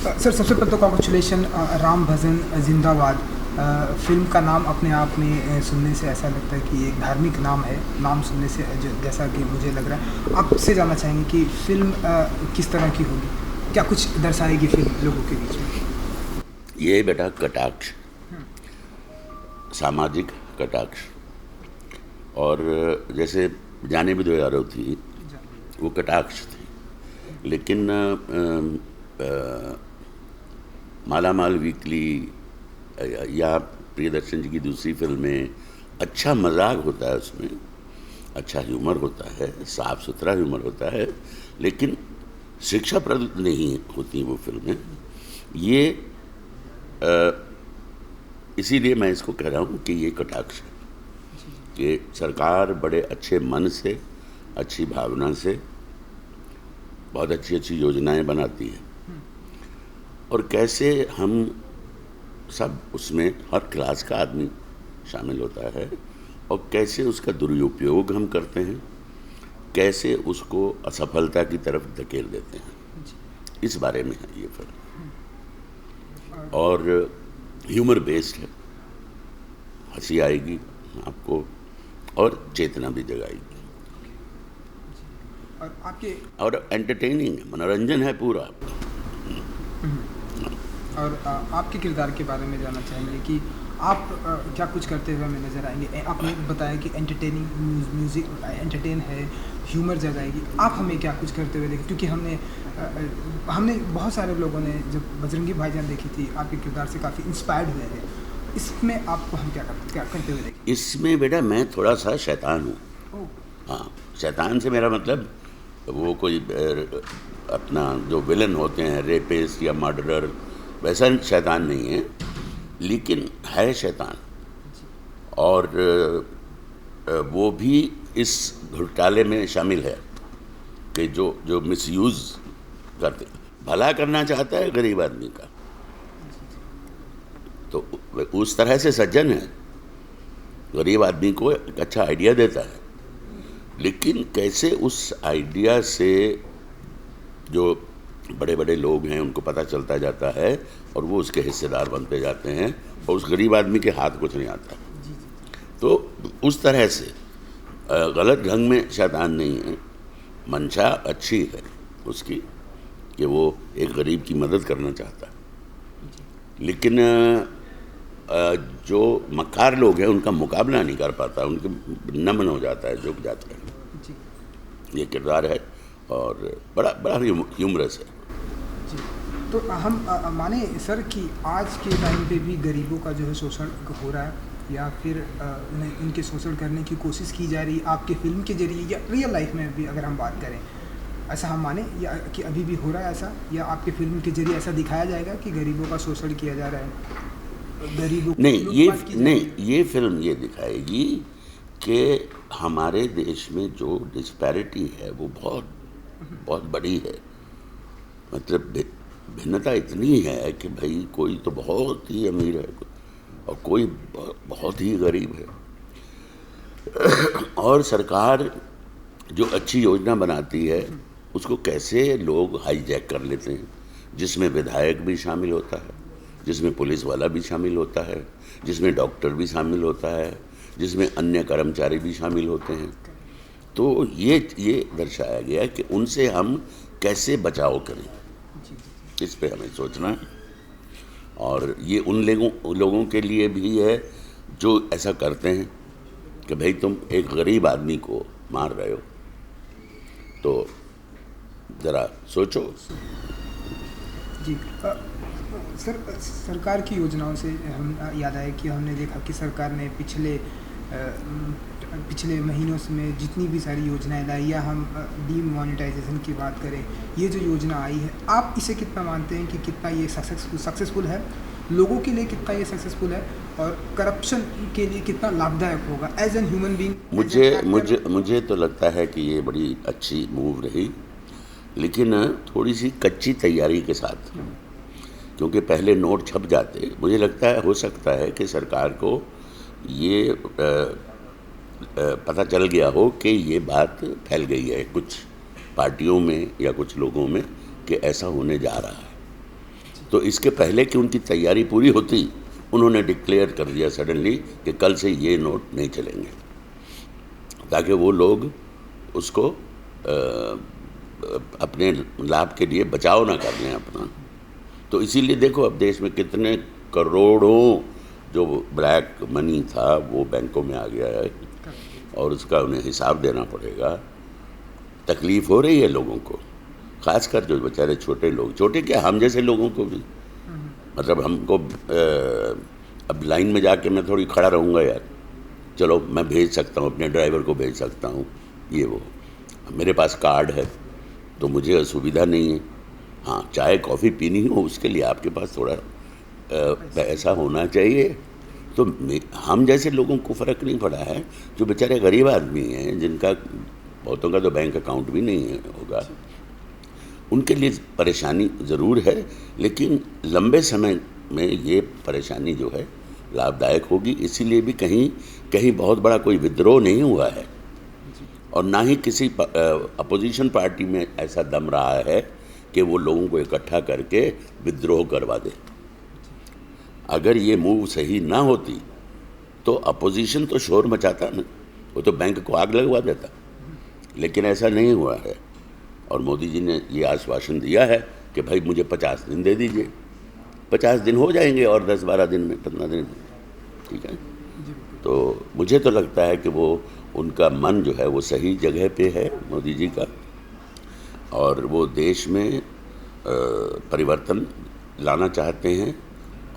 Sir सबसे पहले तो कॉन्ग्रेचुलेशन। राम भजन जिंदाबाद फिल्म का नाम अपने आप में सुनने से ऐसा लगता है कि एक धार्मिक नाम है। नाम सुनने से जैसा कि मुझे लग रहा है, आपसे जानना चाहेंगे कि फिल्म किस तरह की होगी, क्या कुछ दर्शाएगी फिल्म लोगों के बीच में। ये बेटा कटाक्ष, सामाजिक कटाक्ष। और जैसे जाने भी दो यारो थी, वो कटाक्ष थी। लेकिन माला माल वीकली या प्रियदर्शन जी की दूसरी फिल्में, अच्छा मजाक होता है उसमें, अच्छा ह्यूमर होता है, साफ सुथरा ह्यूमर होता है, लेकिन शिक्षाप्रद नहीं होती वो फिल्में। ये इसीलिए मैं इसको कह रहा हूँ कि ये कटाक्ष है कि सरकार बड़े अच्छे मन से, अच्छी भावना से बहुत अच्छी अच्छी योजनाएं बनाती है, और कैसे हम सब उसमें हर क्लास का आदमी शामिल होता है, और कैसे उसका दुरुपयोग हम करते हैं, कैसे उसको असफलता की तरफ धकेल देते हैं, इस बारे में है ये फिल्म। और ह्यूमर बेस्ड है, हंसी आएगी आपको और चेतना भी जगाएगी, और आपके और एंटरटेनिंग है, मनोरंजन है पूरा। और आपके किरदार के बारे में जानना चाहेंगे कि आप क्या कुछ करते हुए हमें नज़र आएंगे। आपने बताया कि एंटरटेनिंग म्यूज़िक एंटरटेन है, ह्यूमर जगाएगी। आप हमें क्या कुछ करते हुए देखें, क्योंकि हमने बहुत सारे लोगों ने जब बजरंगी भाईजान देखी थी, आपके किरदार से काफ़ी इंस्पायर्ड हुए थे। इसमें आपको हम क्या करते हुए देखें। इसमें बेटा मैं थोड़ा सा शैतान हूँ। हाँ, शैतान से मेरा मतलब वो कोई अपना जो विलन होते हैं, रेपिस्ट या मर्डरर, वैसा शैतान नहीं है, लेकिन है शैतान। और वो भी इस घोटाले में शामिल है कि जो मिसयूज़ करते, भला करना चाहता है गरीब आदमी का, तो उस तरह से सज्जन है, गरीब आदमी को एक अच्छा आइडिया देता है, लेकिन कैसे उस आइडिया से जो बड़े बड़े लोग हैं उनको पता चलता जाता है और वो उसके हिस्सेदार बनते जाते हैं, और उस गरीब आदमी के हाथ कुछ नहीं आता। तो उस तरह से गलत ढंग में शैतान नहीं है, मंशा अच्छी है उसकी कि वो एक गरीब की मदद करना चाहता है, लेकिन जो मक्कार लोग हैं उनका मुकाबला नहीं कर पाता, उनके नमन हो जाता है, झुक जाता है। ये किरदार है और बड़ा बड़ा ह्यूमरस है जी। तो हम माने सर कि आज के टाइम पे भी गरीबों का जो है शोषण हो रहा है, या फिर इनके शोषण करने की कोशिश की जा रही है आपके फिल्म के जरिए, या रियल लाइफ में भी अगर हम बात करें, ऐसा हम माने या कि अभी भी हो रहा है ऐसा, या आपके फिल्म के जरिए ऐसा दिखाया जाएगा कि गरीबों का शोषण किया जा रहा है, गरीबों नहीं, ये फिल्म ये दिखाएगी कि हमारे देश में जो डिस्पैरिटी है वो बहुत बहुत बड़ी है। मतलब भिन्नता इतनी है कि भाई कोई तो बहुत ही अमीर है और कोई बहुत ही गरीब है, और सरकार जो अच्छी योजना बनाती है उसको कैसे लोग हाईजैक कर लेते हैं, जिसमें विधायक भी शामिल होता है, जिसमें पुलिस वाला भी शामिल होता है, जिसमें डॉक्टर भी शामिल होता है, जिसमें अन्य कर्मचारी भी शामिल होते हैं। तो ये दर्शाया गया कि उनसे हम कैसे बचाव करें, इस पे हमें सोचना है। और ये उन लोगों के लिए भी है जो ऐसा करते हैं कि भाई तुम एक गरीब आदमी को मार रहे हो, तो ज़रा सोचो। जी। सरकार की योजनाओं से हम याद आए कि हमने देखा कि सरकार ने पिछले महीनों में जितनी भी सारी योजनाएं लाई, या हम डीमोनेटाइजेशन की बात करें, ये जो योजना आई है, आप इसे कितना मानते हैं कि कितना ये सक्सेसफुल है, लोगों के लिए कितना ये सक्सेसफुल है, और करप्शन के लिए कितना लाभदायक होगा एज एन ह्यूमन बीइंग। मुझे तो लगता है कि ये बड़ी अच्छी मूव रही, लेकिन थोड़ी सी कच्ची तैयारी के साथ, क्योंकि पहले नोट छप जाते, मुझे लगता है हो सकता है कि सरकार को ये पता चल गया हो कि ये बात फैल गई है कुछ पार्टियों में या कुछ लोगों में कि ऐसा होने जा रहा है, तो इसके पहले कि उनकी तैयारी पूरी होती, उन्होंने डिक्लेयर कर दिया सडनली कि कल से ये नोट नहीं चलेंगे, ताकि वो लोग उसको अपने लाभ के लिए बचाव ना कर लें अपना। तो इसीलिए देखो अब देश में कितने करोड़ों जो ब्लैक मनी था वो बैंकों में आ गया है और उसका उन्हें हिसाब देना पड़ेगा। तकलीफ़ हो रही है लोगों को, ख़ासकर जो बेचारे छोटे लोग, छोटे क्या हम जैसे लोगों को भी, मतलब हमको अब लाइन में जाके मैं थोड़ी खड़ा रहूँगा यार, चलो मैं भेज सकता हूँ, अपने ड्राइवर को भेज सकता हूँ, ये वो मेरे पास कार्ड है तो मुझे असुविधा नहीं है। हाँ, चाय कॉफ़ी पीनी हो उसके लिए आपके पास थोड़ा पैसा होना चाहिए। तो हम जैसे लोगों को फ़र्क नहीं पड़ा है, जो बेचारे गरीब आदमी हैं जिनका बहुतों का तो बैंक अकाउंट भी नहीं है होगा, उनके लिए परेशानी ज़रूर है, लेकिन लंबे समय में ये परेशानी जो है लाभदायक होगी। इसीलिए भी कहीं कहीं बहुत बड़ा कोई विद्रोह नहीं हुआ है और ना ही किसी अपोजिशन पार्टी में ऐसा दम रहा है कि वो लोगों को इकट्ठा करके विद्रोह करवा दे। अगर ये मूव सही ना होती तो अपोजिशन तो शोर मचाता ना, वो तो बैंक को आग लगवा देता, लेकिन ऐसा नहीं हुआ है। और मोदी जी ने ये आश्वासन दिया है कि भाई मुझे 50 दिन दे दीजिए, 50 दिन हो जाएंगे और 10-12 दिन में, 15 दिन में, ठीक है। तो मुझे तो लगता है कि वो उनका मन जो है वो सही जगह पे है मोदी जी का, और वो देश में परिवर्तन लाना चाहते हैं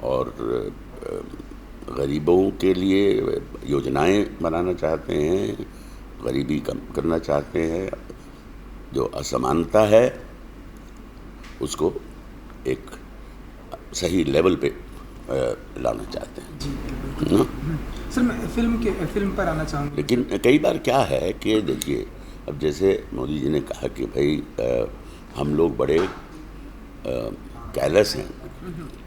और गरीबों के लिए योजनाएं बनाना चाहते हैं, गरीबी कम करना चाहते हैं, जो असमानता है उसको एक सही लेवल पे लाना चाहते हैं जी। ना। सर मैं फिल्म पर आना चाहूँगा। लेकिन कई बार क्या है कि देखिए, अब जैसे मोदी जी ने कहा कि भाई हम लोग बड़े कैरलेस हैं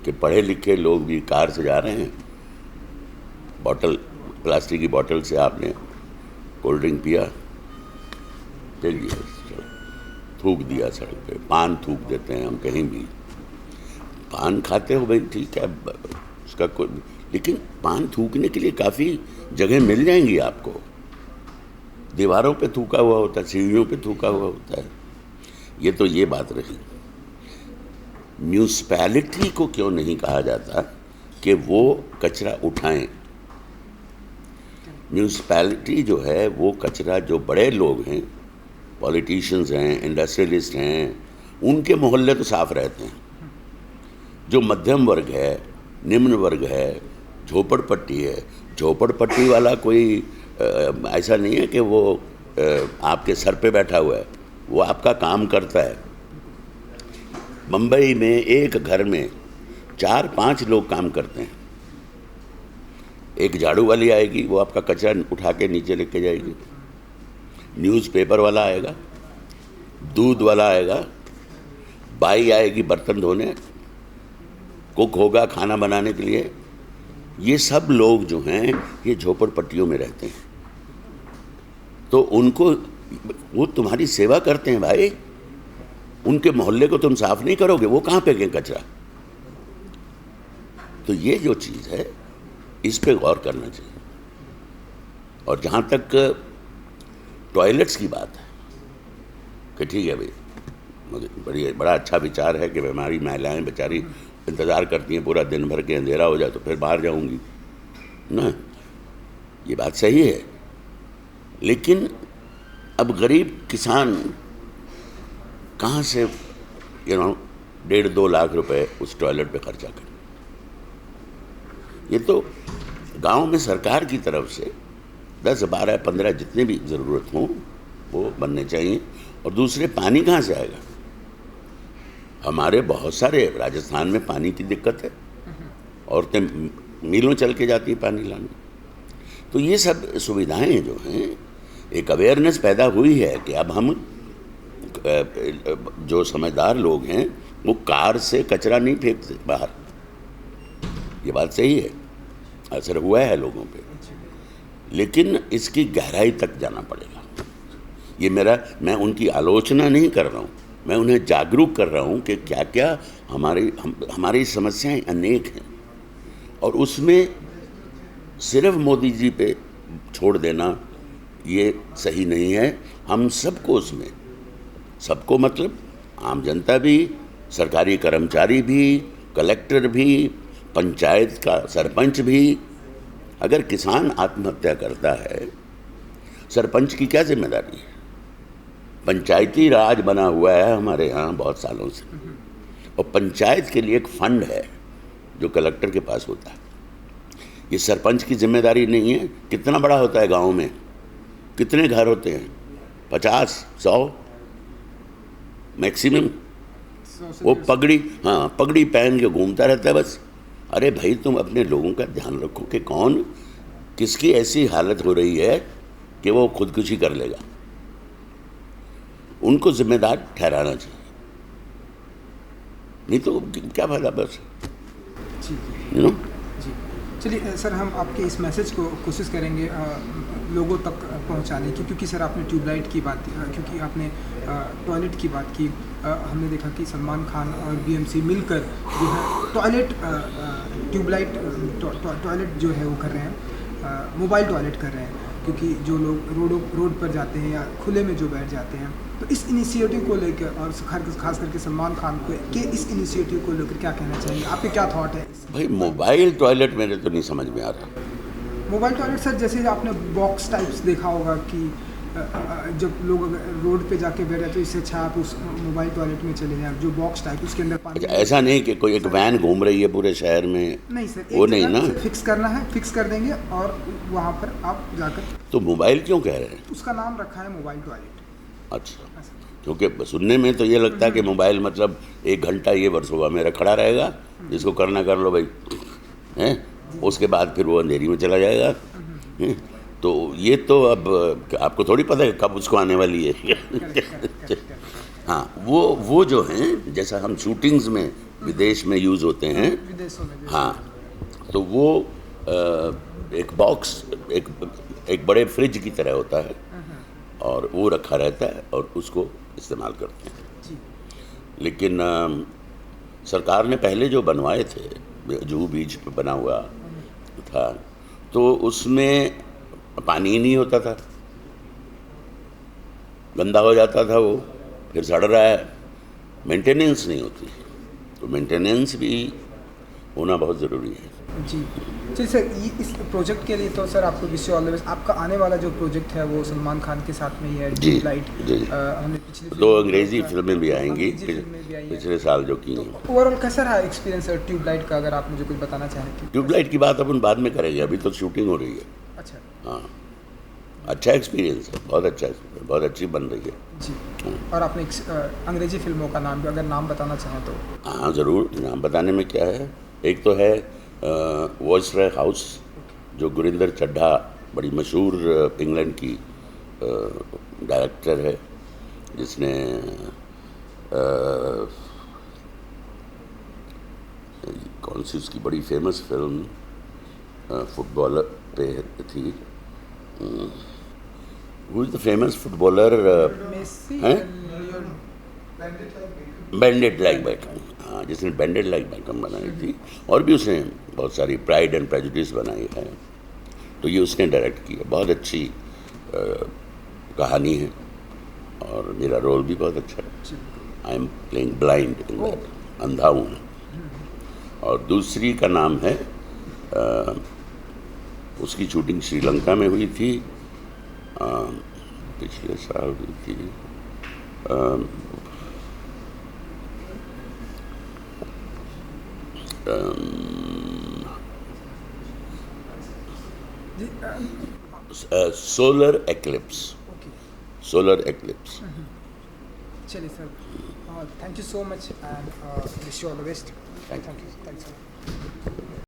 कि पढ़े लिखे लोग भी कार से जा रहे हैं, प्लास्टिक की बोतल से आपने कोल्ड ड्रिंक पिया, फेंक दिया, थूक दिया सड़क पे, पान थूक देते हैं हम कहीं भी, पान खाते हो भाई ठीक है उसका कोई, लेकिन पान थूकने के लिए काफ़ी जगह मिल जाएंगी आपको, दीवारों पे थूका हुआ होता है, सीढ़ियों पे थूका हुआ होता है। ये तो ये बात रही। म्यूनिसिपैलिटी को क्यों नहीं कहा जाता कि वो कचरा उठाएं? म्यूनिसिपैलिटी जो है वो कचरा, जो बड़े लोग हैं, पॉलिटिशियंस हैं, इंडस्ट्रियलिस्ट हैं, उनके मोहल्ले तो साफ रहते हैं। जो मध्यम वर्ग है, निम्न वर्ग है, झोपड़पट्टी है, झोपड़पट्टी वाला कोई ऐसा नहीं है कि वो आपके सर पे बैठा हुआ है, वो आपका काम करता है। मुंबई में एक घर में 4-5 लोग काम करते हैं। एक झाड़ू वाली आएगी, वो आपका कचरा उठा के नीचे लेके जाएगी, न्यूज़पेपर वाला आएगा, दूध वाला आएगा, बाई आएगी बर्तन धोने, कुक होगा खाना बनाने के लिए। ये सब लोग जो हैं ये झोपड़पट्टियों में रहते हैं, तो उनको, वो तुम्हारी सेवा करते हैं भाई, उनके मोहल्ले को तुम साफ नहीं करोगे, वो कहाँ फेंकें कचरा? तो ये जो चीज़ है इस पे गौर करना चाहिए। और जहाँ तक टॉयलेट्स की बात है कि ठीक है भाई, मुझे बड़ा अच्छा विचार है कि हमारी महिलाएं बेचारी इंतज़ार करती हैं पूरा दिन भर के, अंधेरा हो जाए तो फिर बाहर जाऊंगी ना, ये बात सही है। लेकिन अब गरीब किसान कहाँ से 1.5-2 लाख रुपए उस टॉयलेट पे खर्चा करें? ये तो गांव में सरकार की तरफ से 10, 12, 15 जितने भी ज़रूरत हों वो बनने चाहिए। और दूसरे, पानी कहाँ से आएगा? हमारे बहुत सारे राजस्थान में पानी की दिक्कत है, औरतें मीलों चल के जाती है पानी लाने। तो ये सब सुविधाएं जो हैं, एक अवेयरनेस पैदा हुई है कि अब हम जो समझदार लोग हैं वो कार से कचरा नहीं फेंकते बाहर। ये बात सही है, असर हुआ है लोगों पे, लेकिन इसकी गहराई तक जाना पड़ेगा। ये मैं उनकी आलोचना नहीं कर रहा हूँ, मैं उन्हें जागरूक कर रहा हूँ कि क्या क्या हमारी समस्याएं अनेक हैं, और उसमें सिर्फ मोदी जी पे छोड़ देना ये सही नहीं है। हम सबको उसमें, सबको मतलब आम जनता भी, सरकारी कर्मचारी भी, कलेक्टर भी, पंचायत का सरपंच भी। अगर किसान आत्महत्या करता है, सरपंच की क्या जिम्मेदारी है? पंचायती राज बना हुआ है हमारे यहाँ बहुत सालों से, और पंचायत के लिए एक फंड है जो कलेक्टर के पास होता है। ये सरपंच की जिम्मेदारी नहीं है? कितना बड़ा होता है गांव में, कितने घर होते हैं? 50, 100 मैक्सिमम। वो पगड़ी पहन के घूमता रहता है बस। अरे भाई, तुम अपने लोगों का ध्यान रखो कि कौन किसकी ऐसी हालत हो रही है कि वो खुदकुशी कर लेगा। उनको जिम्मेदार ठहराना चाहिए, नहीं तो क्या फायदा बस, यू नो। जी, चलिए सर, हम आपके इस मैसेज को कोशिश करेंगे लोगों तक पहुंचाने की, क्योंकि सर आपने ट्यूबलाइट की बात, क्योंकि आपने टॉयलेट की बात की। हमने देखा कि सलमान खान और बीएमसी मिलकर जो है ट्यूबलाइट टॉयलेट जो है वो कर रहे हैं, मोबाइल टॉयलेट कर रहे हैं, क्योंकि जो लोग रोड पर जाते हैं या खुले में जो बैठ जाते हैं। तो इस इनिशिएटिव को लेकर, और खास करके सलमान खान को के इस इनिशिएटिव को लेकर क्या कहना चाहेंगे? आपके क्या थॉट है? भाई, मोबाइल टॉयलेट मेरे तो नहीं समझ में आ रहा। मोबाइल टॉयलेट सर, जैसे आपने बॉक्स टाइप्स देखा होगा कि जब लोग अगर रोड पे जाके बैठ जाते, तो इससे अच्छा आप उस मोबाइल टॉयलेट में चले जाएं, जो बॉक्स टाइप, उसके अंदर पानी। अच्छा, ऐसा नहीं कि कोई एक वैन घूम रही है पूरे शहर में? नहीं सर, वो नहीं ना, फिक्स करना है, फिक्स कर देंगे और वहाँ पर आप जाकर। तो मोबाइल क्यों कह रहे हैं? उसका नाम रखा है मोबाइल टॉयलेट। अच्छा, क्योंकि सुनने में तो ये लगता है कि मोबाइल मतलब 1 घंटा ये वर्षों मेरा खड़ा रहेगा, जिसको करना कर लो भाई, हैं, उसके बाद फिर वो अंधेरी में चला जाएगा। तो ये तो अब आपको थोड़ी पता है कब उसको आने वाली है। हाँ, वो जो हैं, जैसा हम शूटिंग्स में विदेश में यूज़ होते हैं, हाँ, तो वो एक बॉक्स, एक बड़े फ्रिज की तरह होता है, और वो रखा रहता है और उसको इस्तेमाल करते हैं। लेकिन सरकार ने पहले जो बनवाए थे, जूहू बीच पे बना हुआ था, तो उसमें पानी ही नहीं होता था, गंदा हो जाता था वो, फिर सड़ रहा है, मेंटेनेंस नहीं होती। तो मेंटेनेंस भी होना बहुत ज़रूरी है। जी, चलिए सर, इस प्रोजेक्ट के लिए तो सर आपको wish you all the best. आपका आने वाला जो प्रोजेक्ट है वो सलमान खान के साथ में ही है, ट्यूबलाइट। हमने पिछली 2 अंग्रेज़ी फिल्में भी आएंगी पिछले साल जो की हैं। ओवरऑल कैसा रहा एक्सपीरियंस है ट्यूबलाइट का, अगर आप मुझे कुछ बताना चाहें? ट्यूबलाइट की बात अपन बाद में करेंगे, अभी तो शूटिंग हो रही है। अच्छा, हाँ, अच्छा एक्सपीरियंस है, बहुत अच्छा एक्सपीरियंस, बहुत अच्छी बन रही है जी। और आपने अंग्रेजी फिल्मों का नाम, अगर नाम बताना चाहें तो? हाँ ज़रूर, नाम बताने में क्या है। एक तो है वॉइसरॉय हाउस, जो गुरिंदर चड्ढा, बड़ी मशहूर इंग्लैंड की डायरेक्टर है, जिसने कौन सी उसकी बड़ी फेमस फिल्म फुटबॉलर पे थी, who is the famous footballer, bended like Beckham. हाँ, जिसने बैंडेड लाइक बैकम बनाई थी, और भी उसने बहुत सारी प्राइड एंड प्रेजुडिस बनाई है, तो ये उसने डायरेक्ट की है। बहुत अच्छी कहानी है, और मेरा रोल भी बहुत अच्छा है। I am playing blind in that, अंधा हूँ। और दूसरी का नाम है, उसकी शूटिंग श्रीलंका में हुई थी, पिछले साल हुई थी। Solar eclipse. Solar eclipse. चलिए sir, thank you so much and wish you all the best. Thank you sir.